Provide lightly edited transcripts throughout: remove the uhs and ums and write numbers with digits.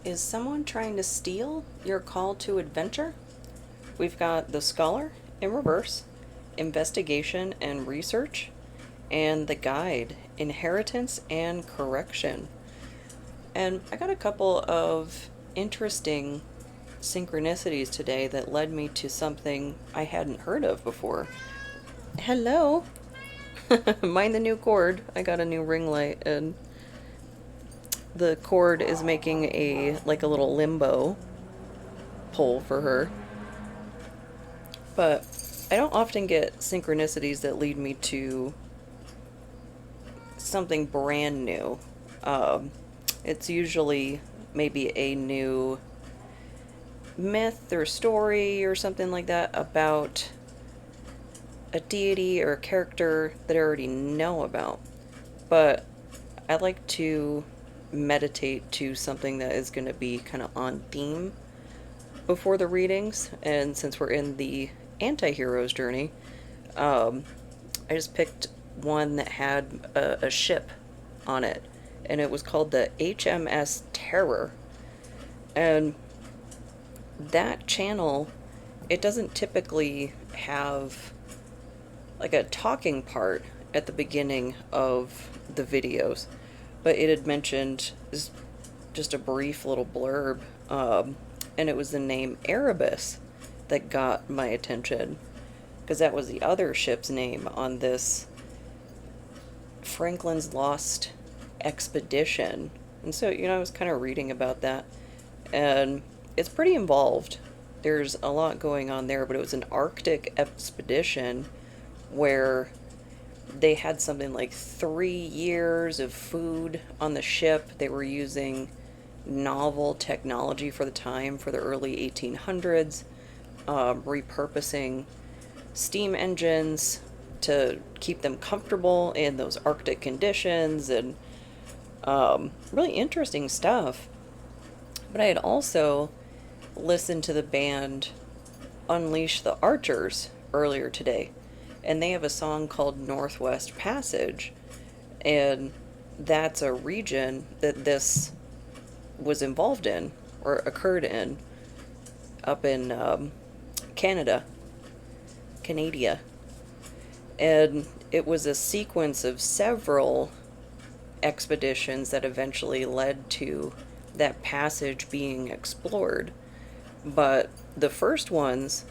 Is someone trying to steal your call to adventure? We've got the Scholar in reverse, Investigation and Research, and the Guide, Inheritance and Correction. And I got a couple of interesting synchronicities today that led me to something I hadn't heard of before. Hello! Mind the new cord. I got a new ring light, and the cord is making a little limbo pull for her. But I don't often get synchronicities that lead me to something brand new. It's usually maybe a new myth or story or something like that about a deity or a character that I already know about. But I like to meditate to something that is going to be kind of on theme before the readings. And since we're in the anti-hero's journey, I just picked one that had a ship on it, and it was called the HMS Terror. And that channel, it doesn't typically have like a talking part at the beginning of the videos, but it had mentioned just a brief little blurb, and it was the name Erebus that got my attention, because that was the other ship's name on this Franklin's Lost expedition. And so, I was kind of reading about that, and it's pretty involved. There's a lot going on there, but it was an Arctic expedition where they had something like 3 years of food on the ship. They were using novel technology for the time, for the early 1800s, repurposing steam engines to keep them comfortable in those Arctic conditions, and really interesting stuff. But I had also listened to the band Unleash the Archers earlier today, and they have a song called Northwest Passage, and that's a region that this was involved in, or occurred in, up in Canada. And it was a sequence of several expeditions that eventually led to that passage being explored. But the first ones,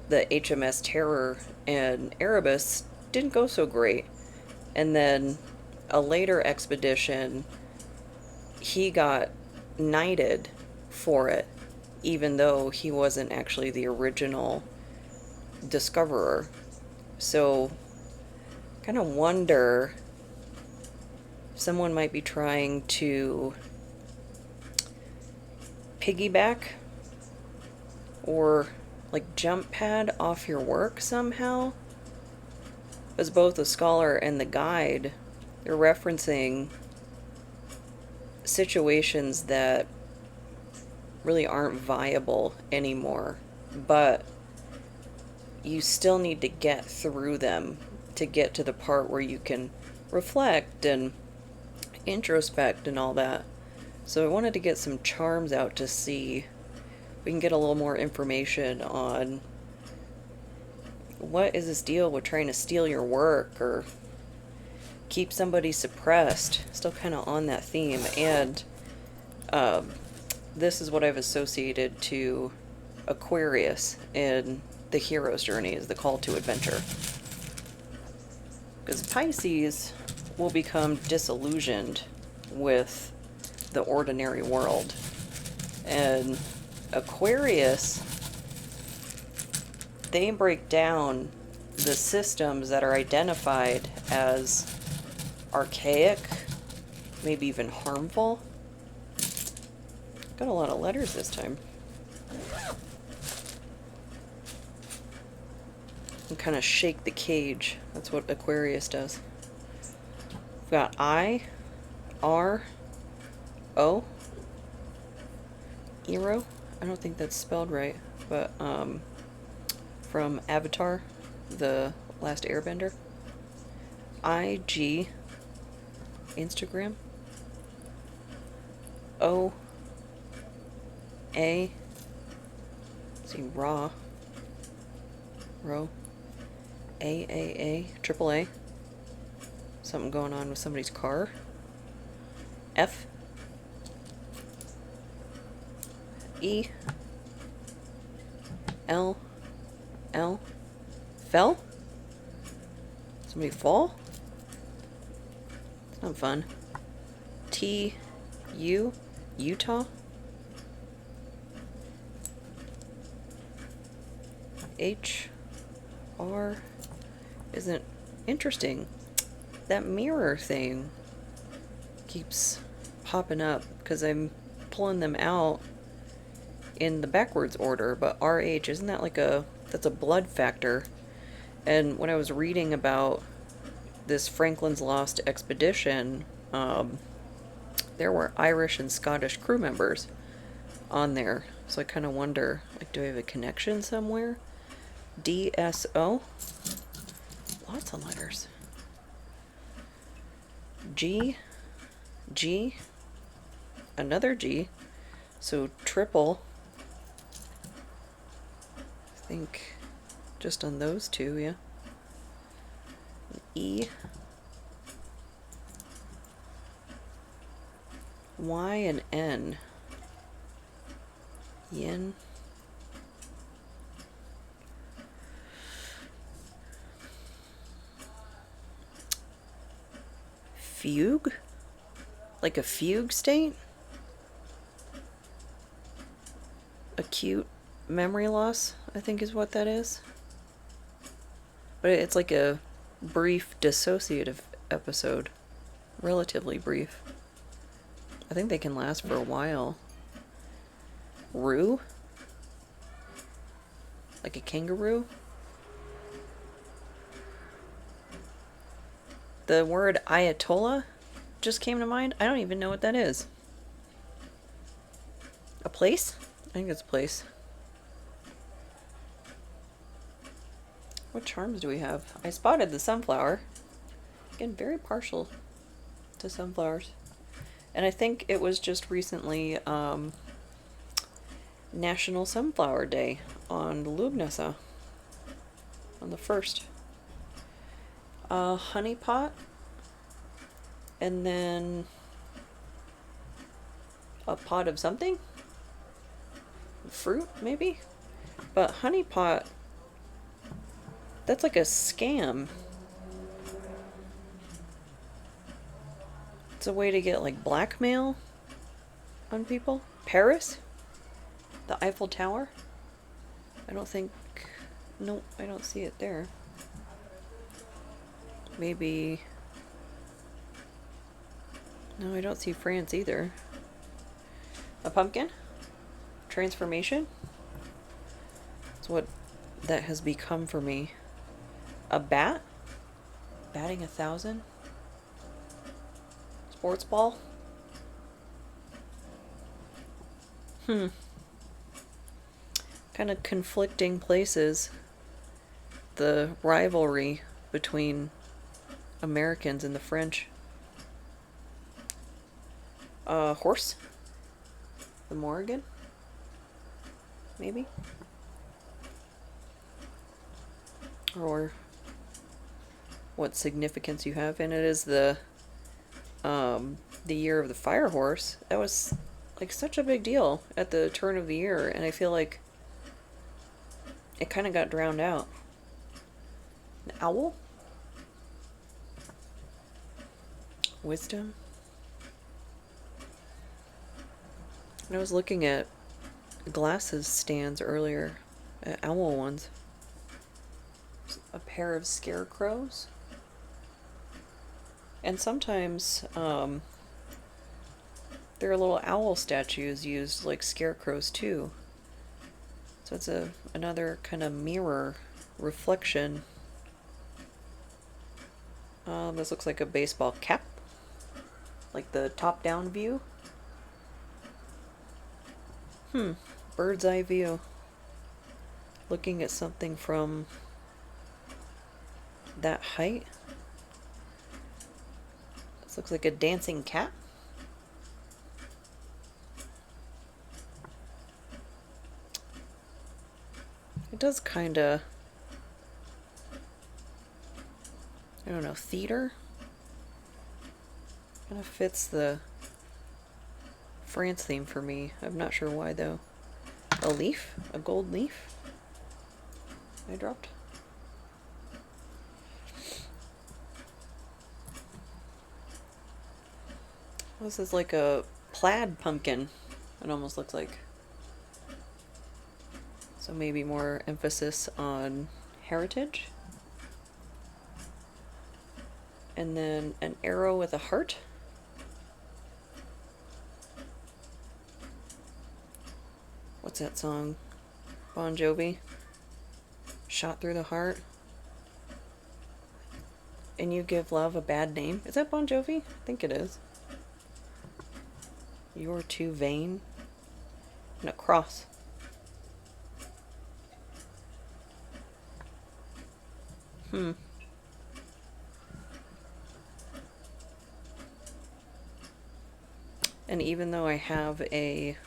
the HMS Terror and Erebus, didn't go so great. And then a later expedition, he got knighted for it, even though he wasn't actually the original discoverer. So, kind of wonder if someone might be trying to piggyback or like jump pad off your work somehow. As both the Scholar and the Guide, they're referencing situations that really aren't viable anymore, but you still need to get through them to get to the part where you can reflect and introspect and all that. So I wanted to get some charms out to see if we can get a little more information on what is this deal with trying to steal your work or keep somebody suppressed. Still kind of on that theme. And this is what I've associated to Aquarius in the hero's journey, is the call to adventure. Because Pisces will become disillusioned with the ordinary world. And Aquarius, they break down the systems that are identified as archaic, maybe even harmful. Got a lot of letters this time. And kind of shake the cage. That's what Aquarius does. We've got I, R, O, Eero. I don't think that's spelled right, but from Avatar, the Last Airbender. IG, Instagram. O, A. See, raw. Row. A. Triple A. Something going on with somebody's car. F. E. L. Fell? Somebody fall? It's not fun. T. U. Utah? H. R. Isn't interesting. That mirror thing keeps popping up because I'm pulling them out in the backwards order, but RH, isn't that like that's a blood factor? And when I was reading about this Franklin's Lost expedition, there were Irish and Scottish crew members on there. So I kind of wonder, like, do I have a connection somewhere? DSO. Lots of letters. G. Another G. So triple. I think just on those two, yeah. E. Y and N. Yin. Fugue? Like a fugue state? Acute memory loss, I think is what that is. But it's like a brief dissociative episode. Relatively brief. I think they can last for a while. Roo? Like a kangaroo? The word Ayatollah just came to mind. I don't even know what that is. A place? I think it's a place. What charms do we have? I spotted the sunflower. Again, very partial to sunflowers. And I think it was just recently National Sunflower Day on Lugnasa. On the 1st. Honey pot. And then a pot of something? Fruit, maybe? But honey pot, that's like a scam. It's a way to get like blackmail on people. Paris? The Eiffel Tower? I don't think... Nope, I don't see it there. Maybe... No, I don't see France either. A pumpkin? Transformation? That's what that has become for me. A bat? Batting 1,000? Sports ball? Kind of conflicting places. The rivalry between Americans and the French. Horse? The Morrigan? Maybe? Or what significance you have in it is the year of the fire horse. That was like such a big deal at the turn of the year, and I feel like it kind of got drowned out. An owl? Wisdom? I was looking at glasses stands earlier, owl ones. A pair of scarecrows. And sometimes there are little owl statues used like scarecrows too. So it's another kind of mirror reflection. This looks like a baseball cap. Like the top-down view. Bird's eye view. Looking at something from that height. This looks like a dancing cat. does kind of, I don't know, theater? Kind of fits the France theme for me. I'm not sure why though. A leaf? A gold leaf? I dropped. This is like a plaid pumpkin, it almost looks like. So maybe more emphasis on heritage. And then an arrow with a heart. What's that song? Bon Jovi? Shot through the heart. And you give love a bad name. Is that Bon Jovi? I think it is. You're too vain. And a cross. And even though I have a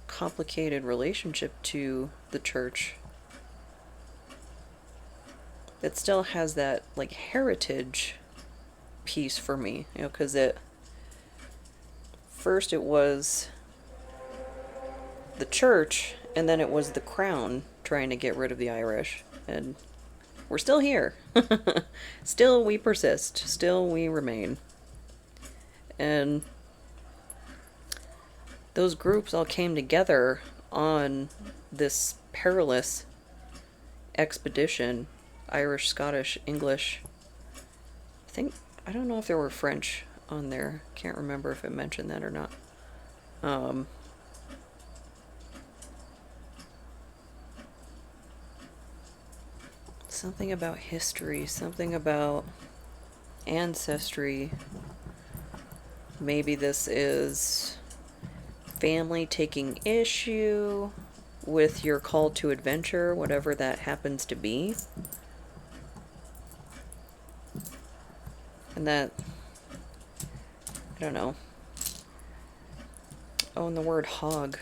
complicated relationship to the church, it still has that like heritage piece for me, you know, because first it was the church and then it was the crown trying to get rid of the Irish, and we're still here. Still we persist, still we remain. And those groups all came together on this perilous expedition. Irish, Scottish, English. I don't know if there were French on there. Can't remember if it mentioned that or not. Something about history, something about ancestry. Maybe this is family taking issue with your call to adventure, whatever that happens to be. And that, I don't know. Oh, and the word hog.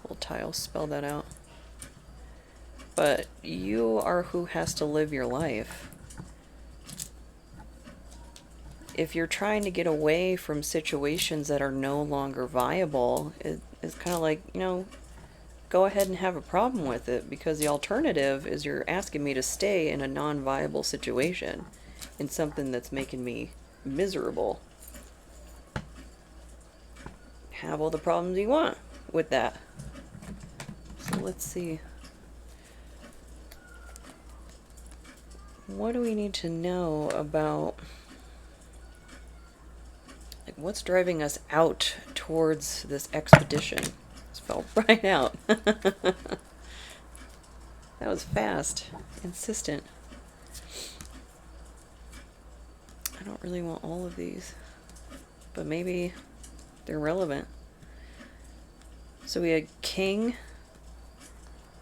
Little tile, spell that out. But you are who has to live your life. If you're trying to get away from situations that are no longer viable, it's kind of like, you know, go ahead and have a problem with it, because the alternative is you're asking me to stay in a non-viable situation, in something that's making me miserable. Have all the problems you want with that. So let's see. What do we need to know about, like, what's driving us out towards this expedition? This fell right out. That was fast, insistent. I don't really want all of these, but maybe they're relevant. So we had King,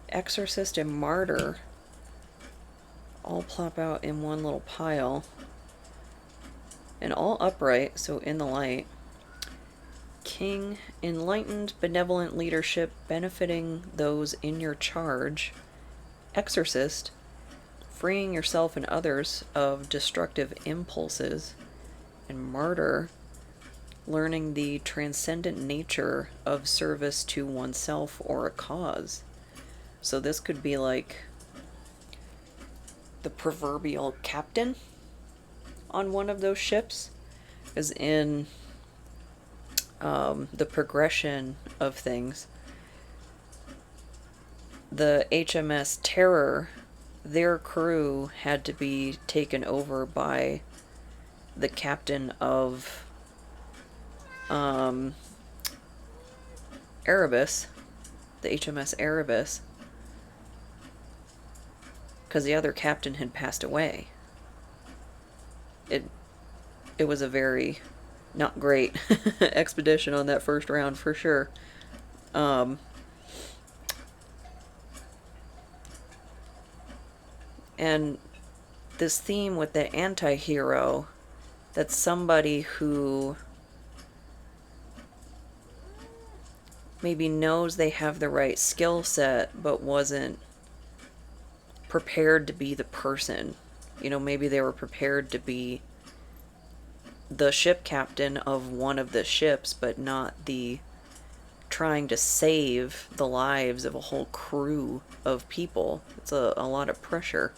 Exorcist, and Martyr all plop out in one little pile, and all upright, so in the light. King, enlightened, benevolent leadership benefiting those in your charge. Exorcist, freeing yourself and others of destructive impulses. And Martyr, learning the transcendent nature of service to oneself or a cause. So this could be like the proverbial captain on one of those ships, as in the progression of things. The HMS Terror, their crew had to be taken over by the captain of Erebus, the HMS Erebus, because the other captain had passed away. It was a very not great expedition on that first round for sure. And this theme with the anti-hero, that's somebody who maybe knows they have the right skill set, but wasn't prepared to be the person. You know, maybe they were prepared to be the ship captain of one of the ships, but not the trying to save the lives of a whole crew of people. It's a lot of pressure.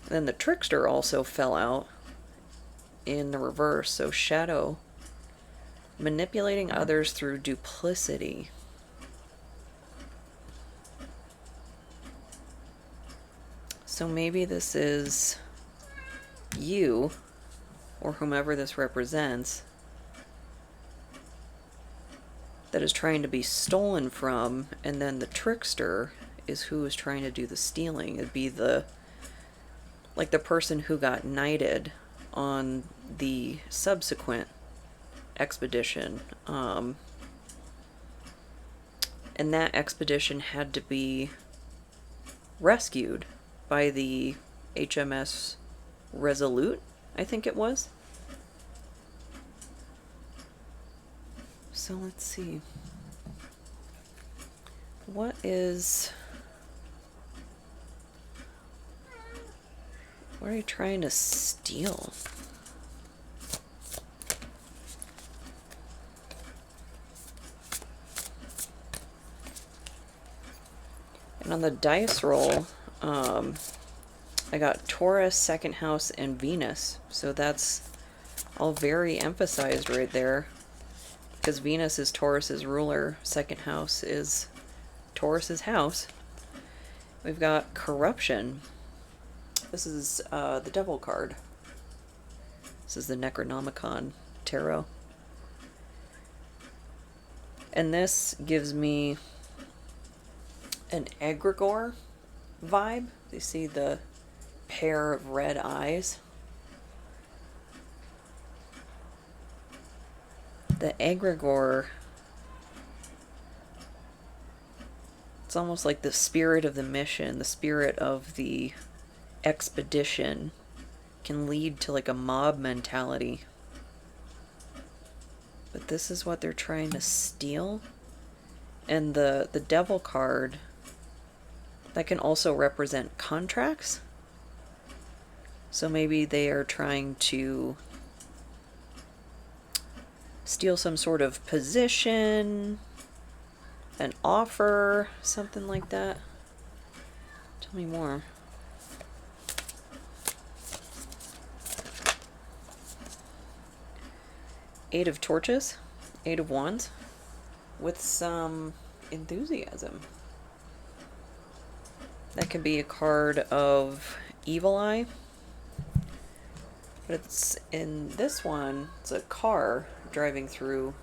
Then the trickster also fell out in the reverse. So shadow, manipulating others through duplicity. So maybe this is you, or whomever this represents, that is trying to be stolen from, and then the trickster is who is trying to do the stealing. It'd be the, like the person who got knighted on the subsequent expedition. And that expedition had to be rescued by the HMS Resolute, I think it was. So let's see. What are you trying to steal? And on the dice roll, I got Taurus, second house, and Venus. So that's all very emphasized right there. Because Venus is Taurus's ruler, second house is Taurus's house. We've got corruption. This is the devil card. This is the Necronomicon Tarot. And this gives me an egregore vibe. You see the pair of red eyes. The egregore, it's almost like the spirit of the mission, the spirit of the expedition, can lead to like a mob mentality. But this is what they're trying to steal. And the devil card, that can also represent contracts. So maybe they are trying to steal some sort of position, an offer, something like that. Tell me more. Eight of Torches, Eight of Wands, with some enthusiasm. That could be a card of Evil Eye. But it's in this one, it's a car driving through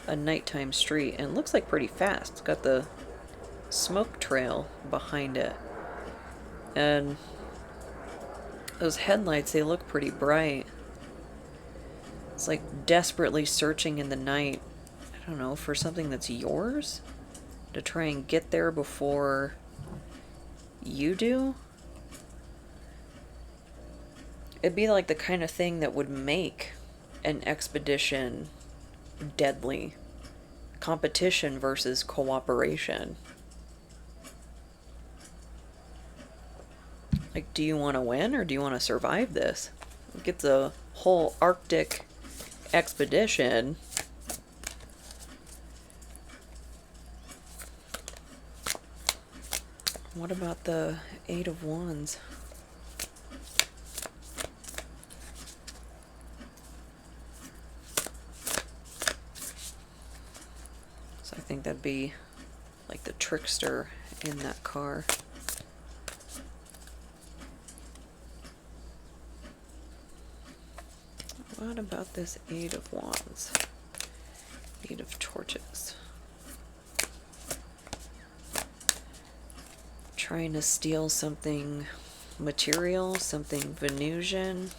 a nighttime street, and it looks like pretty fast. It's got the smoke trail behind it, and those headlights, they look pretty bright. It's like desperately searching in the night, I don't know, for something that's yours, to try and get there before you do. It'd be like the kind of thing that would make an expedition deadly. Competition versus cooperation. Like, do you want to win or do you want to survive this? Like, it's a whole Arctic expedition. What about the Eight of Wands? So I think that'd be like the trickster in that car. What about this Eight of Wands? Eight of Torches. Trying to steal something material, something Venusian.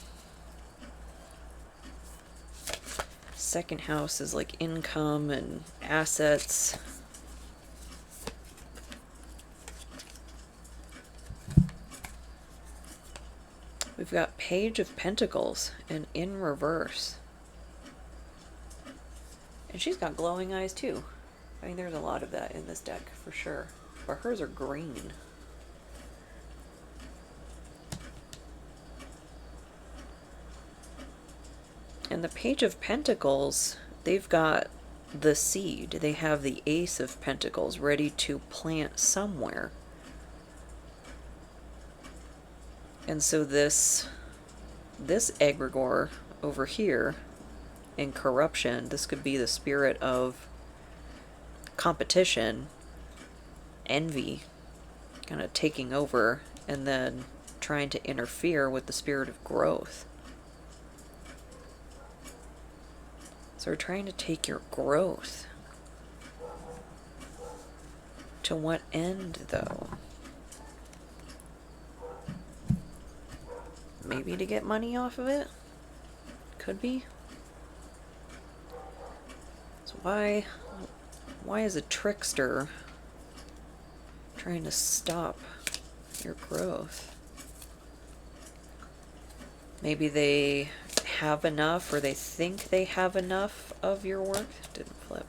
Second house is like income and assets. We've got Page of Pentacles and in reverse. And she's got glowing eyes too. I mean, there's a lot of that in this deck for sure. But hers are green. And the Page of Pentacles, they've got the seed. They have the Ace of Pentacles ready to plant somewhere. And so this egregore over here in corruption, this could be the spirit of competition, envy, kind of taking over and then trying to interfere with the spirit of growth. So we're trying to take your growth. To what end, though? Maybe to get money off of it? Could be. So why is a trickster trying to stop your growth? Maybe they have enough, or they think they have enough of your work, didn't flip,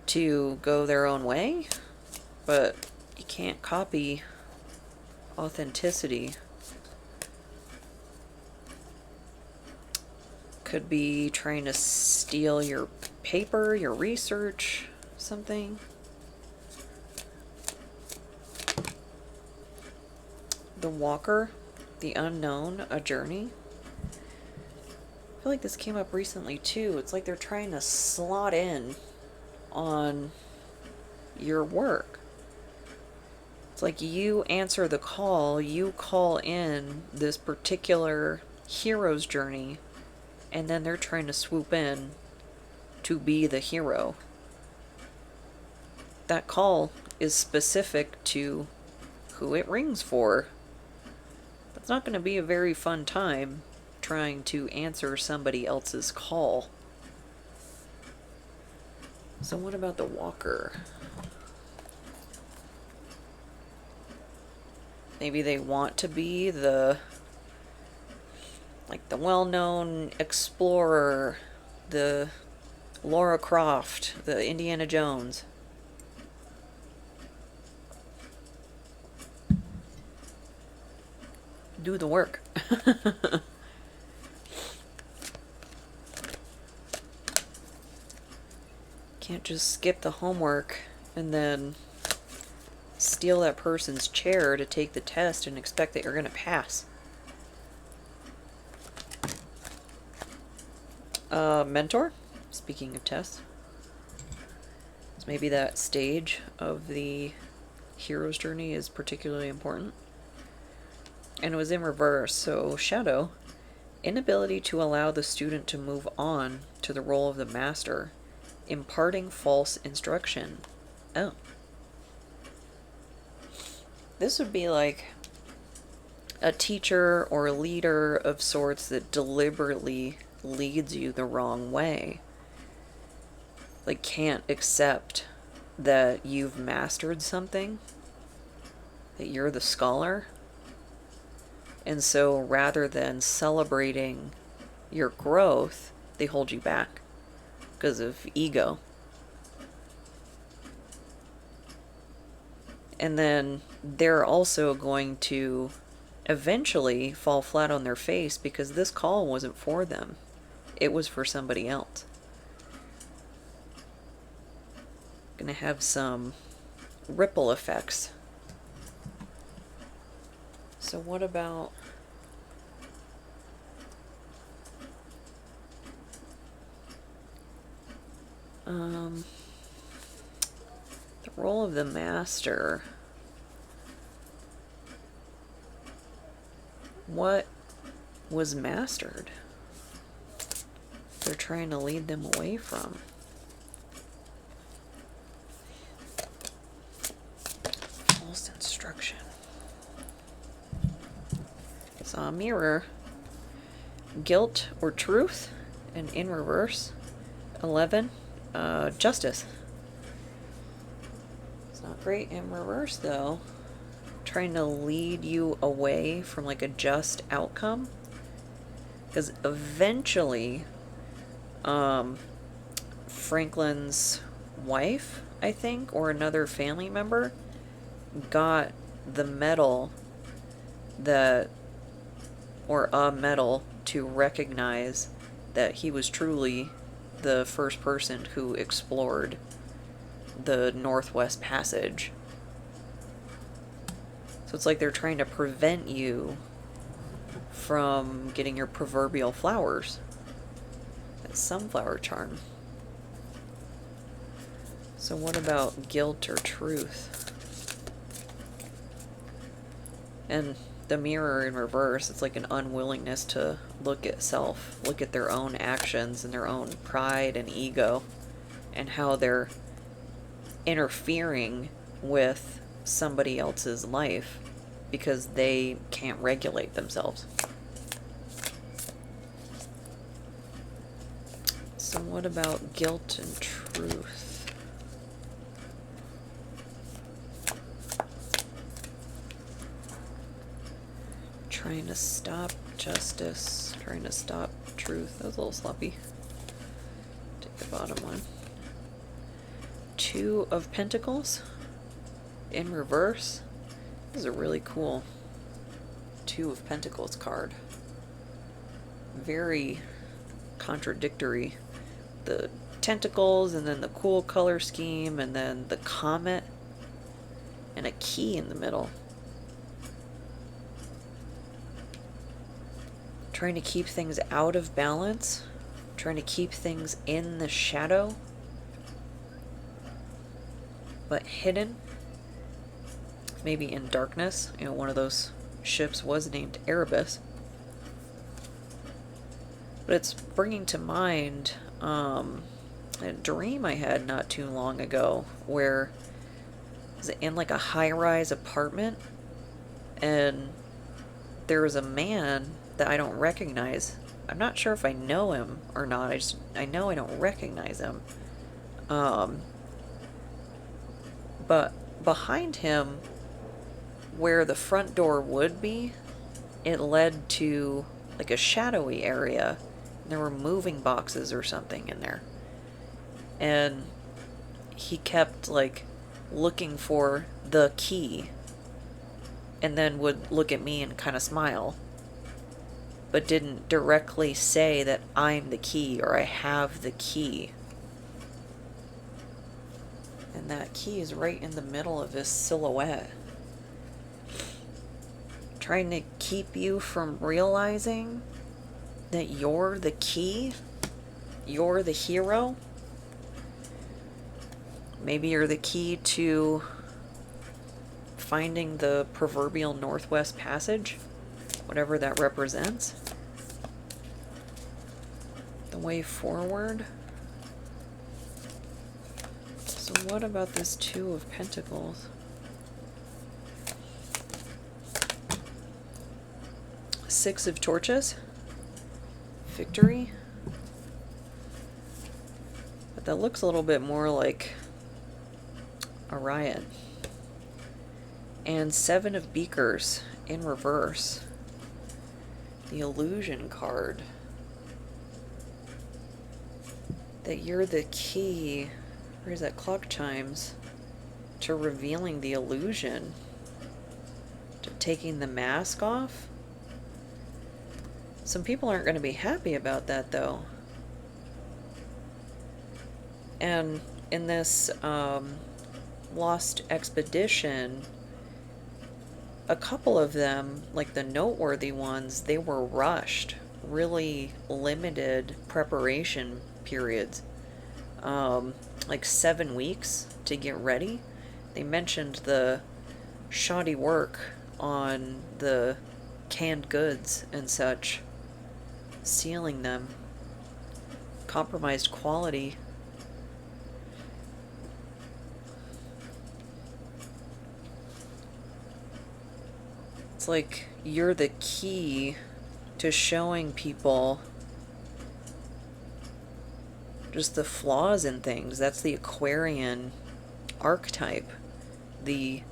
to go their own way, but you can't copy authenticity. Could be trying to steal your paper, your research, something. The Walker, the Unknown, a journey. I feel like this came up recently too. It's like they're trying to slot in on your work. It's like you answer the call, you call in this particular hero's journey, and then they're trying to swoop in to be the hero. That call is specific to who it rings for. That's not going to be a very fun time trying to answer somebody else's call. So what about the Walker? Maybe they want to be the well-known explorer, the Lara Croft, the Indiana Jones. Do the work. Can't just skip the homework and then steal that person's chair to take the test and expect that you're going to pass. Mentor, speaking of tests. So maybe that stage of the hero's journey is particularly important. And it was in reverse, so Shadow, inability to allow the student to move on to the role of the master, imparting false instruction. Oh. This would be like a teacher or a leader of sorts that deliberately leads you the wrong way. Like, can't accept that you've mastered something, that you're the scholar. And so rather than celebrating your growth, they hold you back because of ego. And then they're also going to eventually fall flat on their face because this call wasn't for them. It was for somebody else. Gonna have some ripple effects. So what about the role of the master? What was mastered? They're trying to lead them away from. False instruction. Saw a mirror. Guilt or truth, and in reverse. 11. Justice. It's not great in reverse though. Trying to lead you away from like a just outcome, because eventually Franklin's wife, I think, or another family member, got the medal or a medal to recognize that he was truly the first person who explored the Northwest Passage. So it's like they're trying to prevent you from getting your proverbial flowers. That sunflower charm. So what about guilt or truth? And the mirror in reverse, it's like an unwillingness to look at self, look at their own actions and their own pride and ego, and how they're interfering with somebody else's life because they can't regulate themselves. So what about guilt and truth? Trying to stop justice, trying to stop truth. That was a little sloppy. Take the bottom one. Two of Pentacles in reverse. This is a really cool Two of Pentacles card. Very contradictory. The tentacles, and then the cool color scheme, and then the comet, and a key in the middle. Trying to keep things out of balance, trying to keep things in the shadow, but hidden, maybe in darkness. You know, one of those ships was named Erebus. But it's bringing to mind a dream I had not too long ago where I was in like a high-rise apartment, and there was a man that I don't recognize. I'm not sure if I know him or not. I know I don't recognize him. But behind him, where the front door would be, it led to like a shadowy area. There were moving boxes or something in there. And he kept like looking for the key, and then would look at me and kind of smile, but didn't directly say that I'm the key or I have the key. And that key is right in the middle of his silhouette. Trying to keep you from realizing that you're the key, you're the hero. Maybe you're the key to finding the proverbial Northwest Passage, whatever that represents. The way forward. So what about this Two of Pentacles? Six of Torches. Victory. But that looks a little bit more like a riot. And Seven of Beakers in reverse. The Illusion card. That you're the key, where's that, clock chimes, to revealing the illusion, to taking the mask off. Some people aren't going to be happy about that, though. And in this Lost Expedition, a couple of them, like the noteworthy ones, they were rushed. Really limited preparation periods. Like 7 weeks to get ready. They mentioned the shoddy work on the canned goods and such, sealing them, compromised quality. It's like you're the key to showing people just the flaws in things. That's the Aquarian archetype. The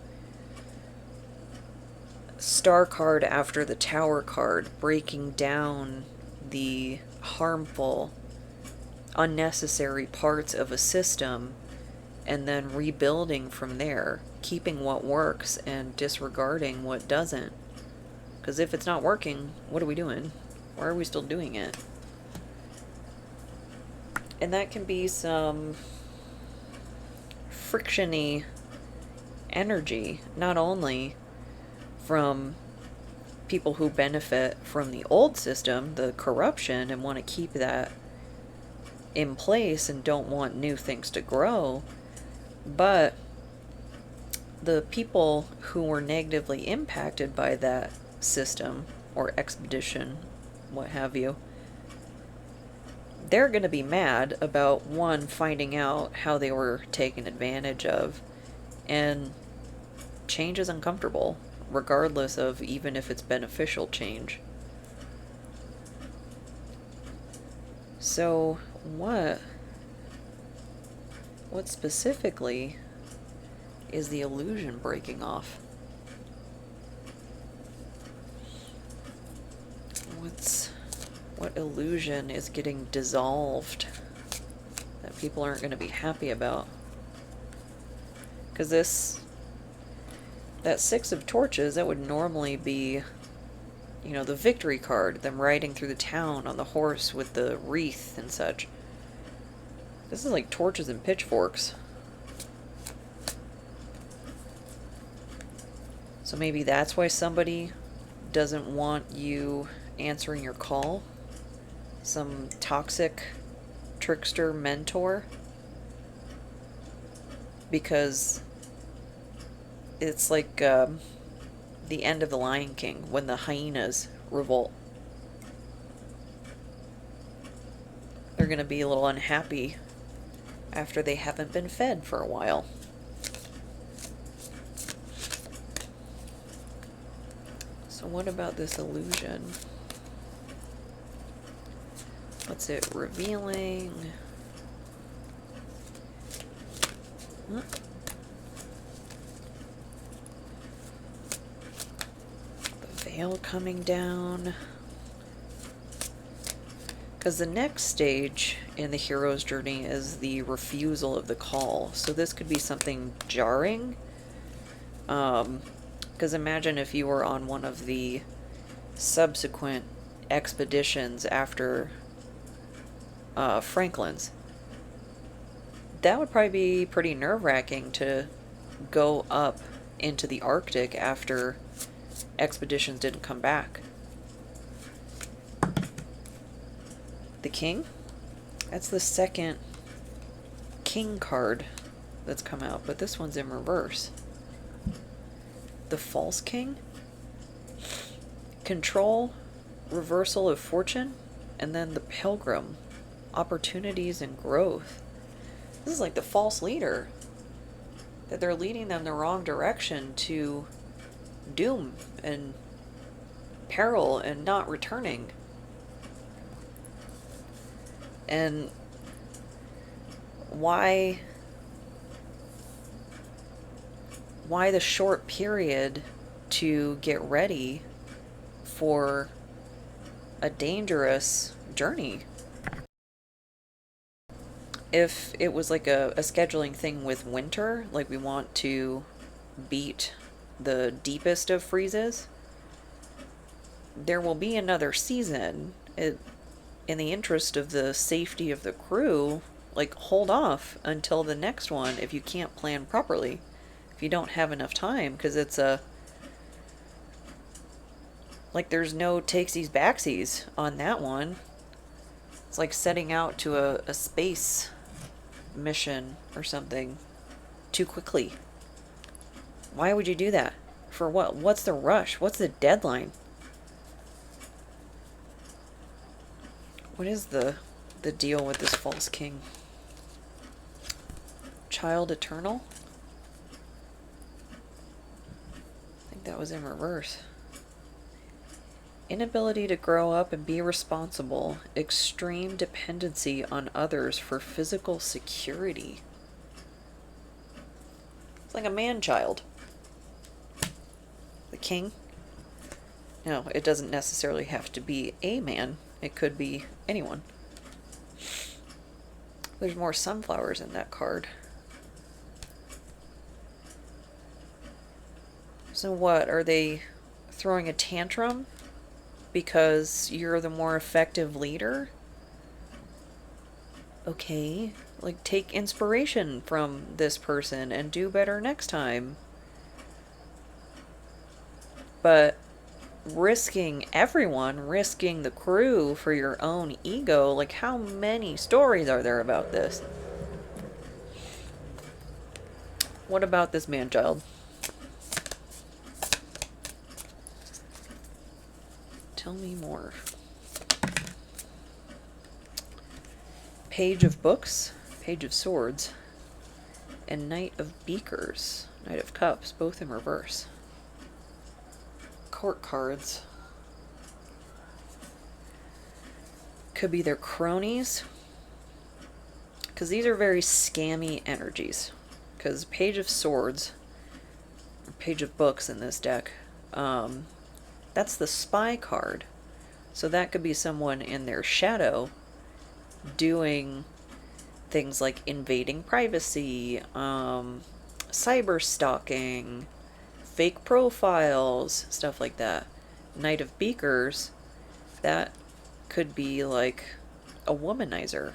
star card after the Tower card, breaking down the harmful unnecessary parts of a system and then rebuilding from there, keeping what works and disregarding what doesn't. Because if it's not working, what are we doing? Why are we still doing it? And that can be some frictiony energy, not only from people who benefit from the old system, the corruption, and want to keep that in place and don't want new things to grow, but the people who were negatively impacted by that system or expedition, what have you, they're going to be mad about, one, finding out how they were taken advantage of, and change is uncomfortable, regardless of even if it's beneficial change. So what specifically is the illusion breaking off? What illusion is getting dissolved that people aren't going to be happy about? Because that Six of Torches, that would normally be, you know, the victory card, them riding through the town on the horse with the wreath and such. This is like torches and pitchforks. So maybe that's why somebody doesn't want you answering your call. Some toxic trickster mentor. Because it's like the end of The Lion King when the hyenas revolt. They're going to be a little unhappy after they haven't been fed for a while. So what about this illusion? What's it revealing? Huh? The veil coming down. Because the next stage in the hero's journey is the refusal of the call. So this could be something jarring. Because imagine if you were on one of the subsequent expeditions after Franklin's. That would probably be pretty nerve-wracking to go up into the Arctic after expeditions didn't come back. The King? That's the second King card that's come out, but this one's in reverse. The False King? Control, reversal of fortune, and then the Pilgrim. Opportunities and growth. This is like the false leader. That they're leading them the wrong direction to doom and peril and not returning. And why the short period to get ready for a dangerous journey? If it was like a scheduling thing with winter, like we want to beat the deepest of freezes, there will be another season. In the interest of the safety of the crew, like, hold off until the next one if you can't plan properly. If you don't have enough time, because it's like, there's no takesies backsies on that one. It's like setting out to a space mission or something too quickly. Why would you do that? For what? What's the rush? What's the deadline? What is the deal with this False King? Child Eternal? I think that was in reverse. Inability to grow up and be responsible. Extreme dependency on others for physical security. It's like a man-child. The King? No, it doesn't necessarily have to be a man. It could be anyone. There's more sunflowers in that card. So what, are they throwing a tantrum because you're the more effective leader? Okay, like take inspiration from this person and do better next time. But risking everyone, risking the crew for your own ego, like how many stories are there about this? What about this man-child? Tell me more. Page of Books, Page of Swords, and Knight of Beakers, Knight of Cups, both in reverse. Court cards. Could be their cronies, because these are very scammy energies. Because Page of Swords, or Page of Books in this deck, that's the spy card. So that could be someone in their shadow doing things like invading privacy, cyber stalking, fake profiles, stuff like that. Knight of Beakers, that could be like a womanizer.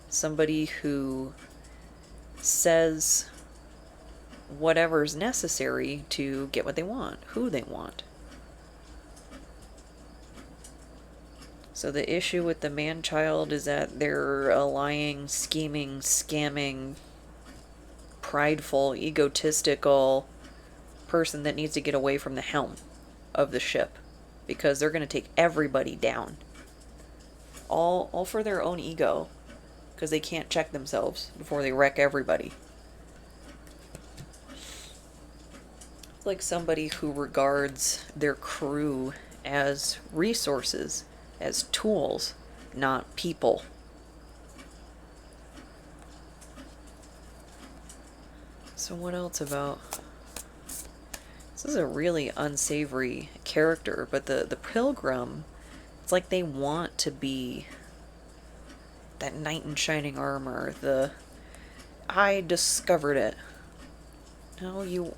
Somebody who says whatever's necessary to get what they want, who they want. So the issue with the man-child is that they're a lying, scheming, scamming, prideful, egotistical person that needs to get away from the helm of the ship, because they're going to take everybody down. All for their own ego, because they can't check themselves before they wreck everybody. It's like somebody who regards their crew as resources, as tools, not people. So what else about... This is a really unsavory character, but the pilgrim, it's like they want to be that knight in shining armor, the I discovered it. No, you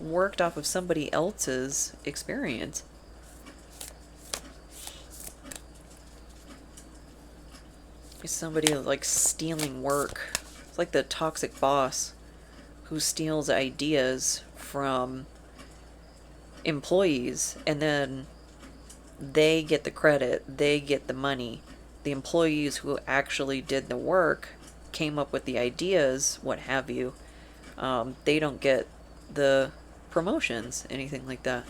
worked off of somebody else's experience. Is somebody like stealing work. It's like the toxic boss who steals ideas from employees, and then they get the credit, they get the money. The employees who actually did the work, came up with the ideas, what have you, they don't get the promotions, anything like that.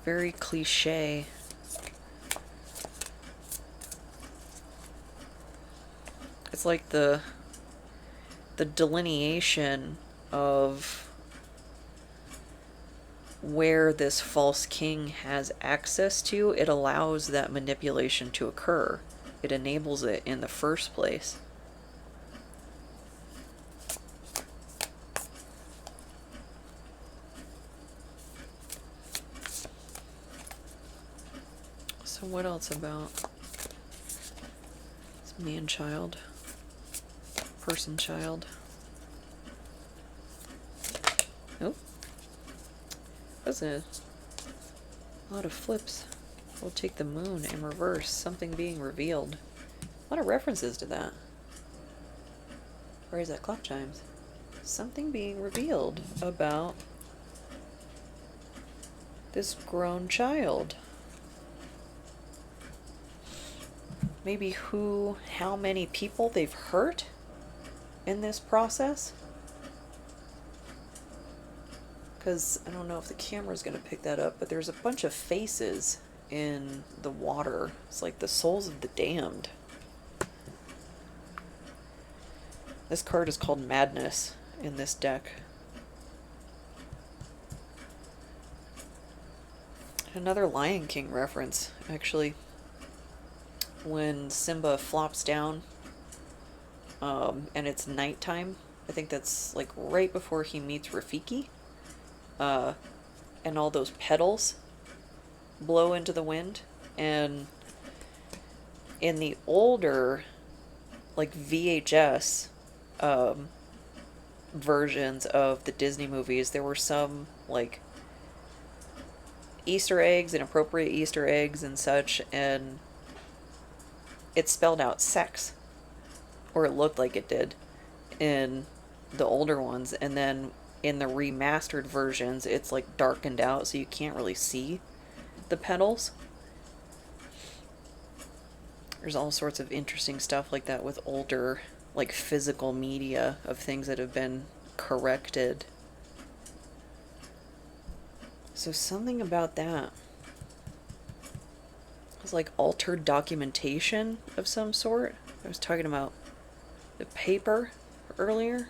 Very cliche. It's like the delineation of where this false king has access to. It allows that manipulation to occur. It enables it in the first place. So what else about this man-child? Person-child. Oh. That's a lot of flips. We'll take the moon in reverse. Something being revealed. A lot of references to that. Where is that? Clock chimes. Something being revealed about this grown child. Maybe how many people they've hurt in this process. Because I don't know if the camera's going to pick that up, but there's a bunch of faces in the water. It's like the souls of the damned. This card is called Madness in this deck. Another Lion King reference, actually. When Simba flops down, and it's nighttime. I think that's like right before he meets Rafiki. And all those petals blow into the wind. And in the older, like VHS versions of the Disney movies, there were some like Easter eggs, inappropriate Easter eggs and such, and it spelled out sex, or it looked like it did in the older ones, and then in the remastered versions it's like darkened out so you can't really see the petals. There's all sorts of interesting stuff like that with older, like, physical media of things that have been corrected. So something about that. It's like altered documentation of some sort. I was talking about the paper earlier.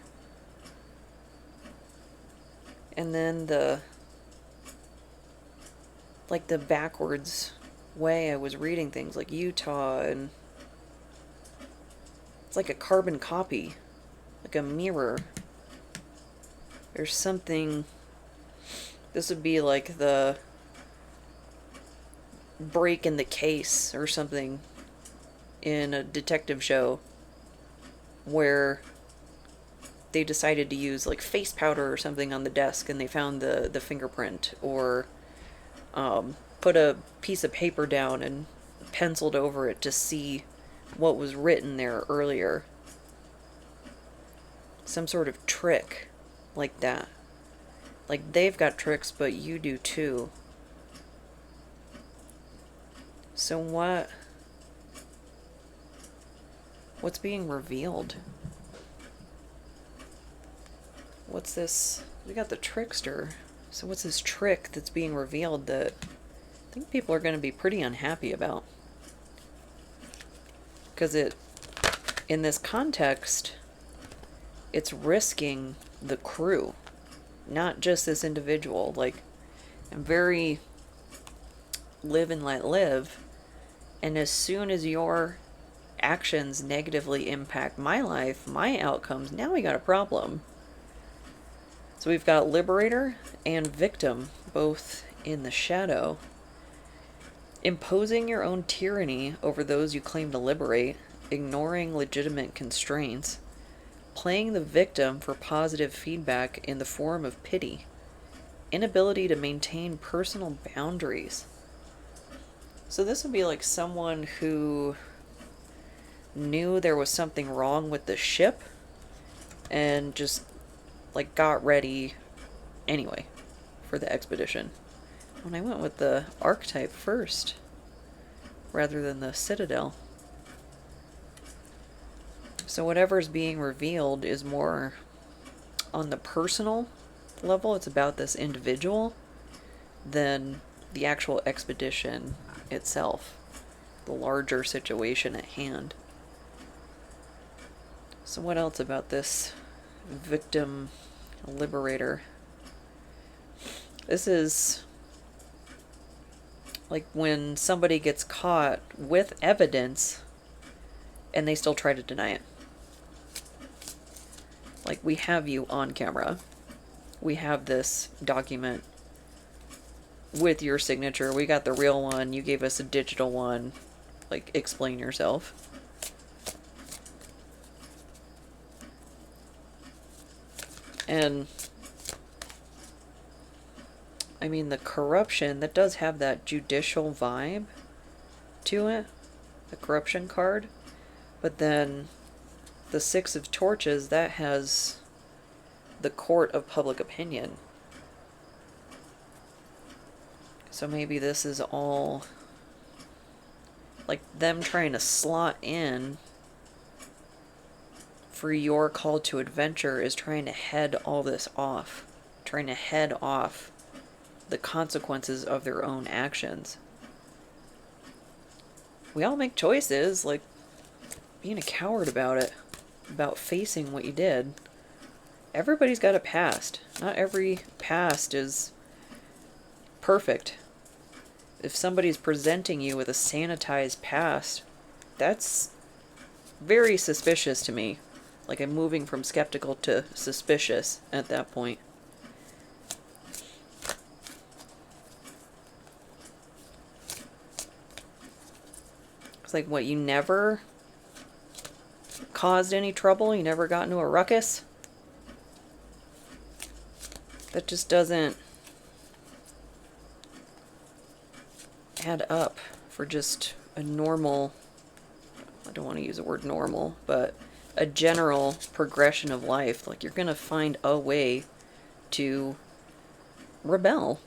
And then the, like, the backwards way I was reading things, like Utah, and it's like a carbon copy, like a mirror. There's something, this would be like the break in the case or something in a detective show where they decided to use like face powder or something on the desk and they found the fingerprint, or put a piece of paper down and penciled over it to see what was written there earlier. Some sort of trick like that. Like, they've got tricks, but you do too. So what's being revealed? What's this? We got the trickster. So what's this trick that's being revealed that I think people are going to be pretty unhappy about? Because in this context, it's risking the crew, not just this individual. Like, I'm very live and let live, and as soon as your actions negatively impact my life, my outcomes, now we got a problem. So we've got liberator and victim both in the shadow. Imposing your own tyranny over those you claim to liberate, ignoring legitimate constraints, playing the victim for positive feedback in the form of pity, inability to maintain personal boundaries. So this would be like someone who knew there was something wrong with the ship and just like got ready anyway for the expedition. When I went with the archetype first rather than the Citadel. So whatever's being revealed is more on the personal level. It's about this individual than the actual expedition itself, the larger situation at hand. So what else about this victim liberator? This is like when somebody gets caught with evidence and they still try to deny it. Like, we have you on camera. We have this document with your signature. We got the real one. You gave us a digital one. Like, explain yourself. And I mean, the corruption, that does have that judicial vibe to it, the corruption card. But then the Six of Torches, that has the court of public opinion. So maybe this is all like them trying to slot in for your call to adventure, is trying to head all this off, trying to head off the consequences of their own actions. We all make choices, like being a coward about it, about facing what you did. Everybody's got a past. Not every past is perfect. If somebody's presenting you with a sanitized past, that's very suspicious to me. Like, I'm moving from skeptical to suspicious at that point. like, what, you never caused any trouble? You never got into a ruckus? That just doesn't add up for just a normal, I don't want to use the word normal, but a general progression of life. Like, you're going to find a way to rebel,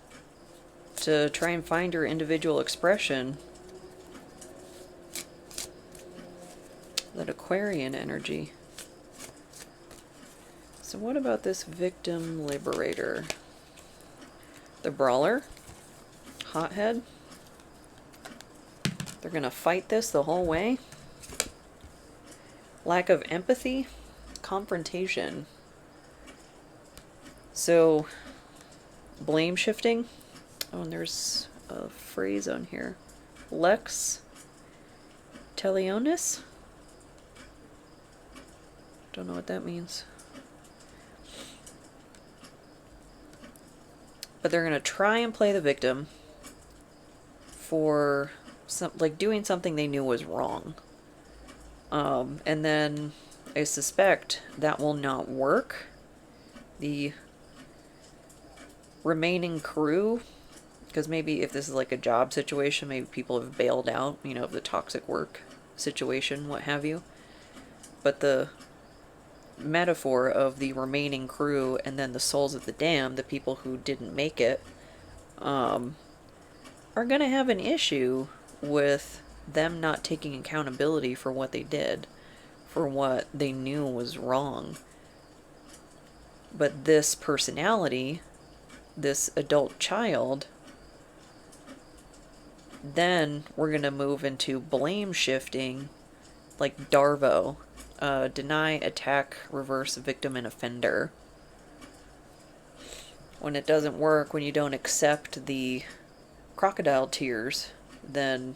to try and find your individual expression. That Aquarian energy. So what about this victim liberator? The brawler? Hothead? They're gonna fight this the whole way? Lack of empathy? Confrontation. So, blame shifting? Oh, and there's a phrase on here. Lex Talionis? Don't know what that means. But they're going to try and play the victim for like doing something they knew was wrong. And then I suspect that will not work. The remaining crew, because maybe if this is like a job situation, maybe people have bailed out, you know, of the toxic work situation, what have you. But the metaphor of the remaining crew and then the souls of the damned, the people who didn't make it, are going to have an issue with them not taking accountability for what they did, for what they knew was wrong. But this personality, this adult child, then we're going to move into blame shifting, like Darvo. Deny, attack, reverse, victim, and offender. When it doesn't work, when you don't accept the crocodile tears, then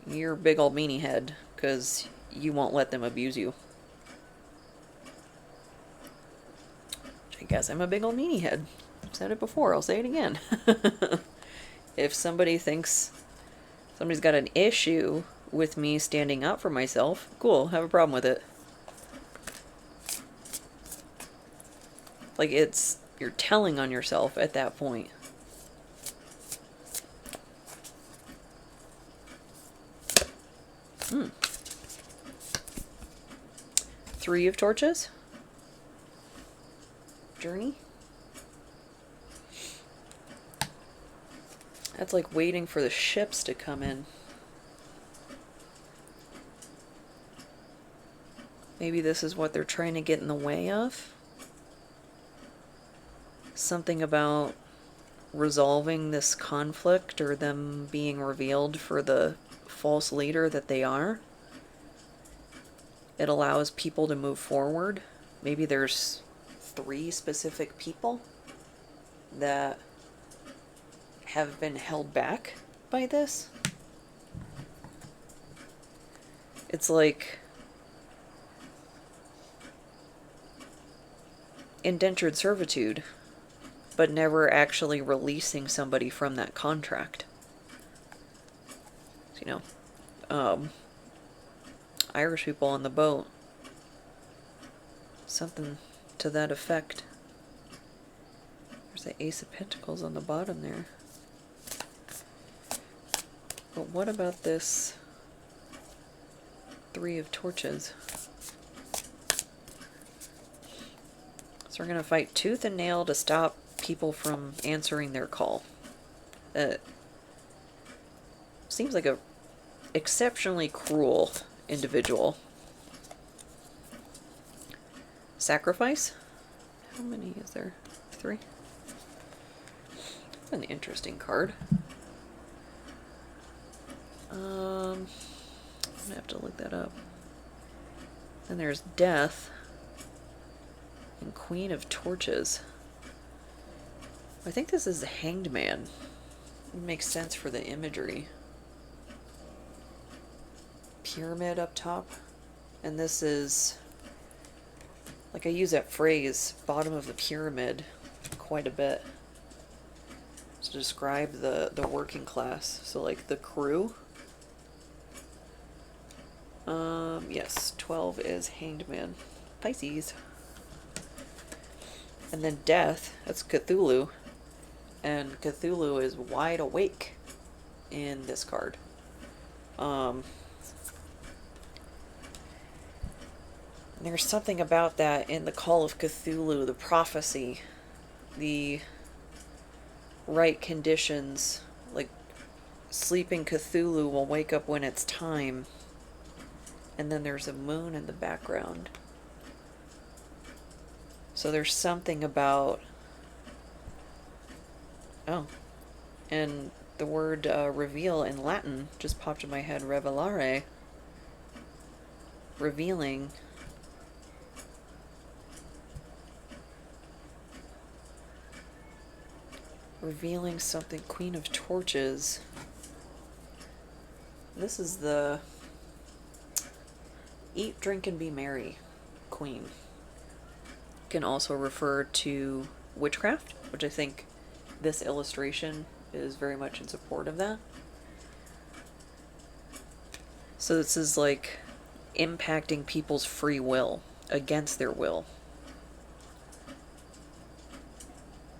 you're a big old meanie head, because you won't let them abuse you. I guess I'm a big old meanie head. I've said it before, I'll say it again. If somebody thinks somebody's got an issue with me standing up for myself, cool, have a problem with it. Like, it's, you're telling on yourself at that point. Three of Torches. Journey. That's like waiting for the ships to come in. Maybe this is what they're trying to get in the way of. Something about resolving this conflict, or them being revealed for the false leader that they are. It allows people to move forward. Maybe there's 3 specific people that have been held back by this. It's like indentured servitude, but never actually releasing somebody from that contract. You know, Irish people on the boat. Something to that effect. There's the Ace of Pentacles on the bottom there. But what about this Three of Torches? So we're going to fight tooth and nail to stop people from answering their call. Seems like a exceptionally cruel individual. Sacrifice? How many is there? 3? That's an interesting card. I'm gonna have to look that up. Then there's Death and Queen of Torches. I think this is the Hanged Man. It makes sense for the imagery. Pyramid up top. And this is, like, I use that phrase, bottom of the pyramid, quite a bit to describe the working class. So, like, the crew, Yes, 12 is Hanged Man. Pisces. And then Death, that's Cthulhu. And Cthulhu is wide awake in this card. There's something about that in the Call of Cthulhu, the prophecy, the right conditions, like sleeping Cthulhu will wake up when it's time. And then there's a moon in the background. So there's something about... Oh. And the word reveal in Latin just popped in my head. Revelare. Revealing. Revealing something. Queen of Torches. This is the Eat, Drink, and Be Merry Queen. Can also refer to witchcraft, which I think this illustration is very much in support of that. So this is like impacting people's free will against their will.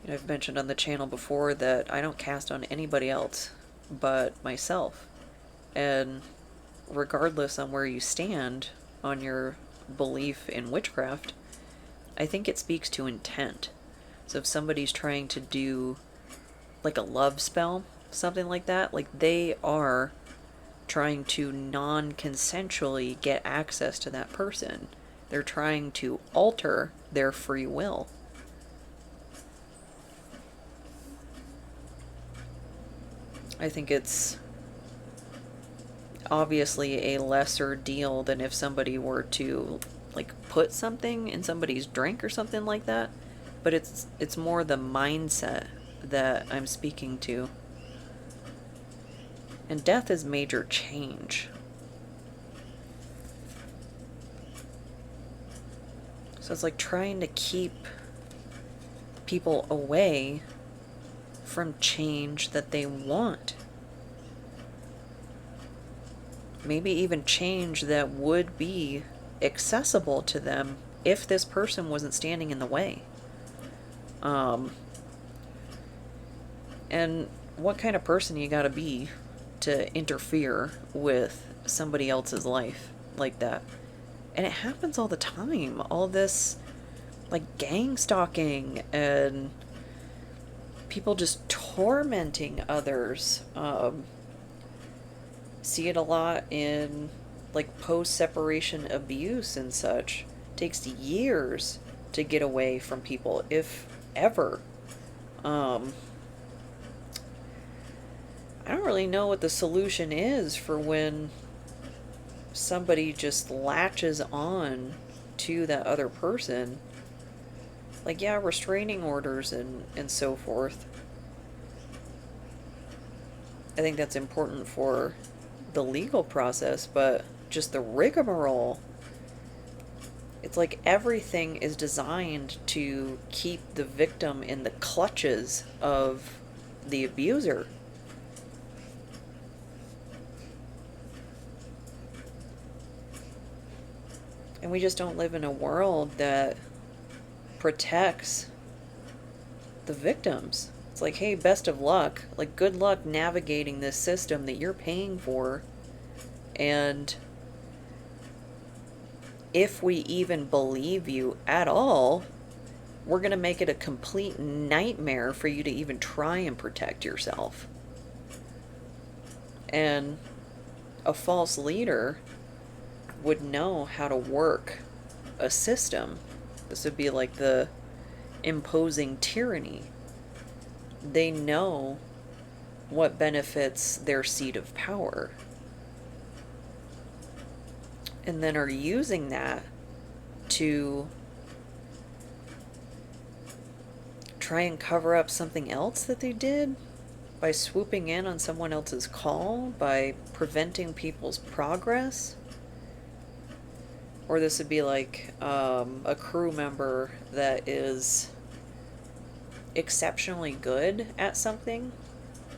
You know, I've mentioned on the channel before that I don't cast on anybody else but myself. And regardless on where you stand on your belief in witchcraft, I think it speaks to intent. So if somebody's trying to do like a love spell, something like that, like they are trying to non-consensually get access to that person. They're trying to alter their free will. I think it's obviously a lesser deal than if somebody were to like put something in somebody's drink or something like that, but it's more the mindset that I'm speaking to. And death is major change. So it's like trying to keep people away from change that they want. Maybe even change that would be accessible to them if this person wasn't standing in the way. And what kind of person you gotta be to interfere with somebody else's life like that? And it happens all the time. All this like gang stalking and people just tormenting others. See it a lot in like post-separation abuse and such. It takes years to get away from people, if ever. I don't really know what the solution is for when somebody just latches on to that other person. Like, yeah, restraining orders and so forth. I think that's important for the legal process, but just the rigmarole. It's like everything is designed to keep the victim in the clutches of the abuser. And we just don't live in a world that protects the victims. It's like, hey, best of luck. Like, good luck navigating this system that you're paying for. And if we even believe you at all, we're going to make it a complete nightmare for you to even try and protect yourself. And a false leader would know how to work a system. This would be like the imposing tyranny. They know what benefits their seat of power, and then are using that to try and cover up something else that they did by swooping in on someone else's call, by preventing people's progress. Or this would be like a crew member that is exceptionally good at something,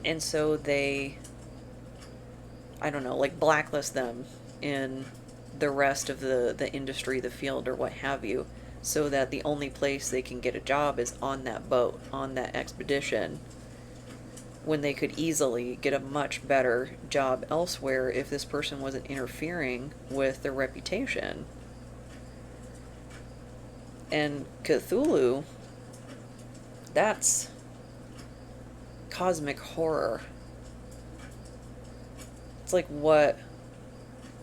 and so they, I don't know, like blacklist them in the rest of the industry, the field, or what have you, so that the only place they can get a job is on that boat, on that expedition, when they could easily get a much better job elsewhere if this person wasn't interfering with their reputation. And Cthulhu, that's cosmic horror. It's like what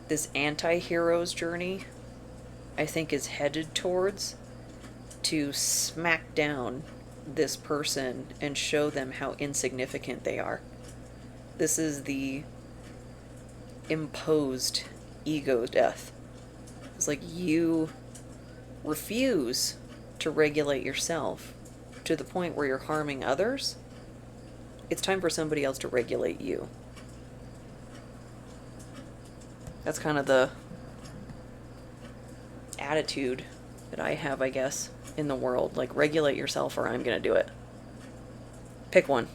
this anti-hero's journey, I think, is headed towards, to smack down this person and show them how insignificant they are. This is the imposed ego death. It's like you refuse to regulate yourself to the point where you're harming others. It's time for somebody else to regulate you. That's kind of the attitude that I have, I guess, in the world. Like, regulate yourself or I'm gonna do it. Pick one.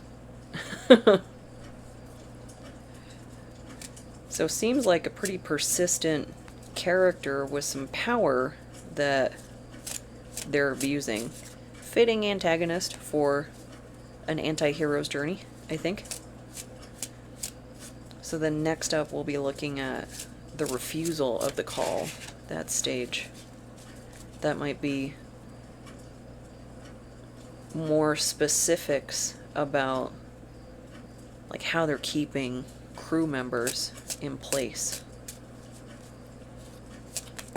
So seems like a pretty persistent character with some power that they're abusing. Fitting antagonist for an anti-hero's journey, I think. So then next up we'll be looking at the refusal of the call, that stage. That might be more specifics about like how they're keeping crew members in place,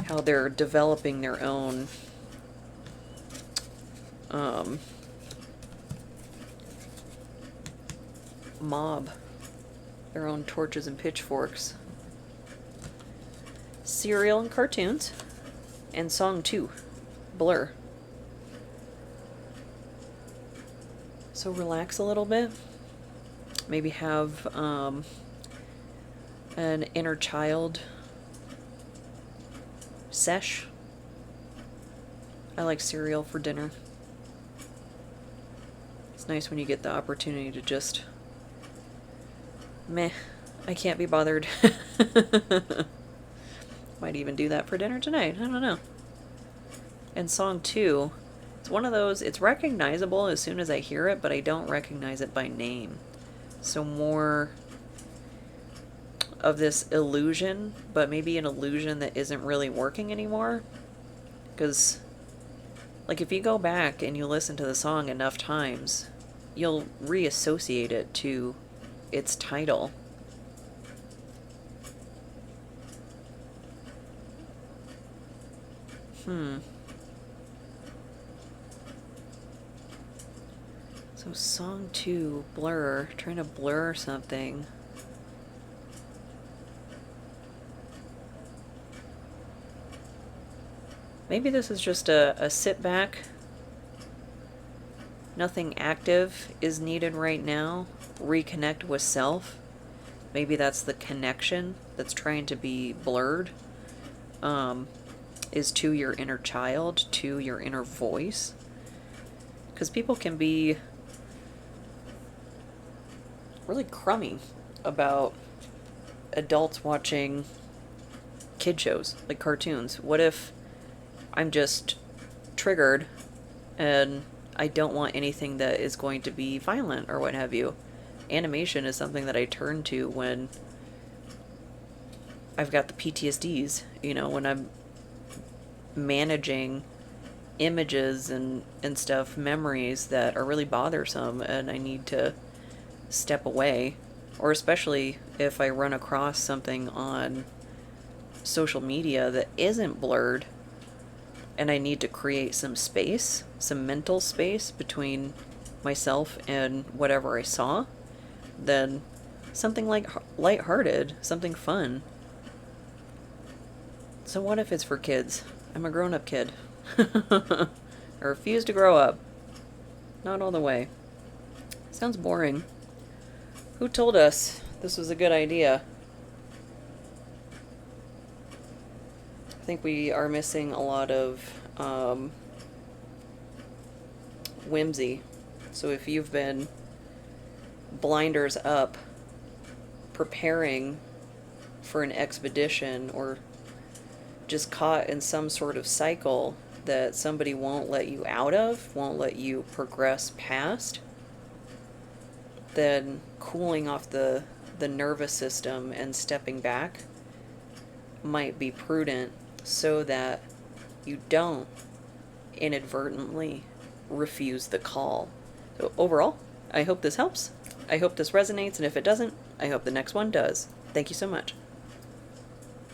how they're developing their own mob, their own torches and pitchforks. Serial and cartoons, and song 2, Blur. So relax a little bit. Maybe have an inner child sesh. I like cereal for dinner. It's nice when you get the opportunity to just, meh, I can't be bothered. Might even do that for dinner tonight. I don't know. And song 2, it's one of those, it's recognizable as soon as I hear it, but I don't recognize it by name. So more of this illusion, but maybe an illusion that isn't really working anymore. Because, like, if you go back and you listen to the song enough times, you'll reassociate it to its title. So song 2, Blur, trying to blur something. Maybe this is just a sit back. Nothing active is needed right now. Reconnect with self. Maybe that's the connection that's trying to be blurred. Is to your inner child, to your inner voice. Because people can be really crummy about adults watching kid shows, like cartoons. What if I'm just triggered and I don't want anything that is going to be violent or what have you? Animation is something that I turn to when I've got the PTSDs, you know, when I'm managing images and stuff, memories that are really bothersome and I need to step away. Or especially if I run across something on social media that isn't blurred and I need to create some space, some mental space between myself and whatever I saw, then something like lighthearted, something fun. So what if it's for kids? I'm a grown-up kid. I refuse to grow up. Not all the way. Sounds boring. Who told us this was a good idea? I think we are missing a lot of whimsy. So if you've been blinders up preparing for an expedition or just caught in some sort of cycle that somebody won't let you out of, won't let you progress past, then cooling off the nervous system and stepping back might be prudent so that you don't inadvertently refuse the call. So overall, I hope this helps. I hope this resonates, and if it doesn't, I hope the next one does. Thank you so much.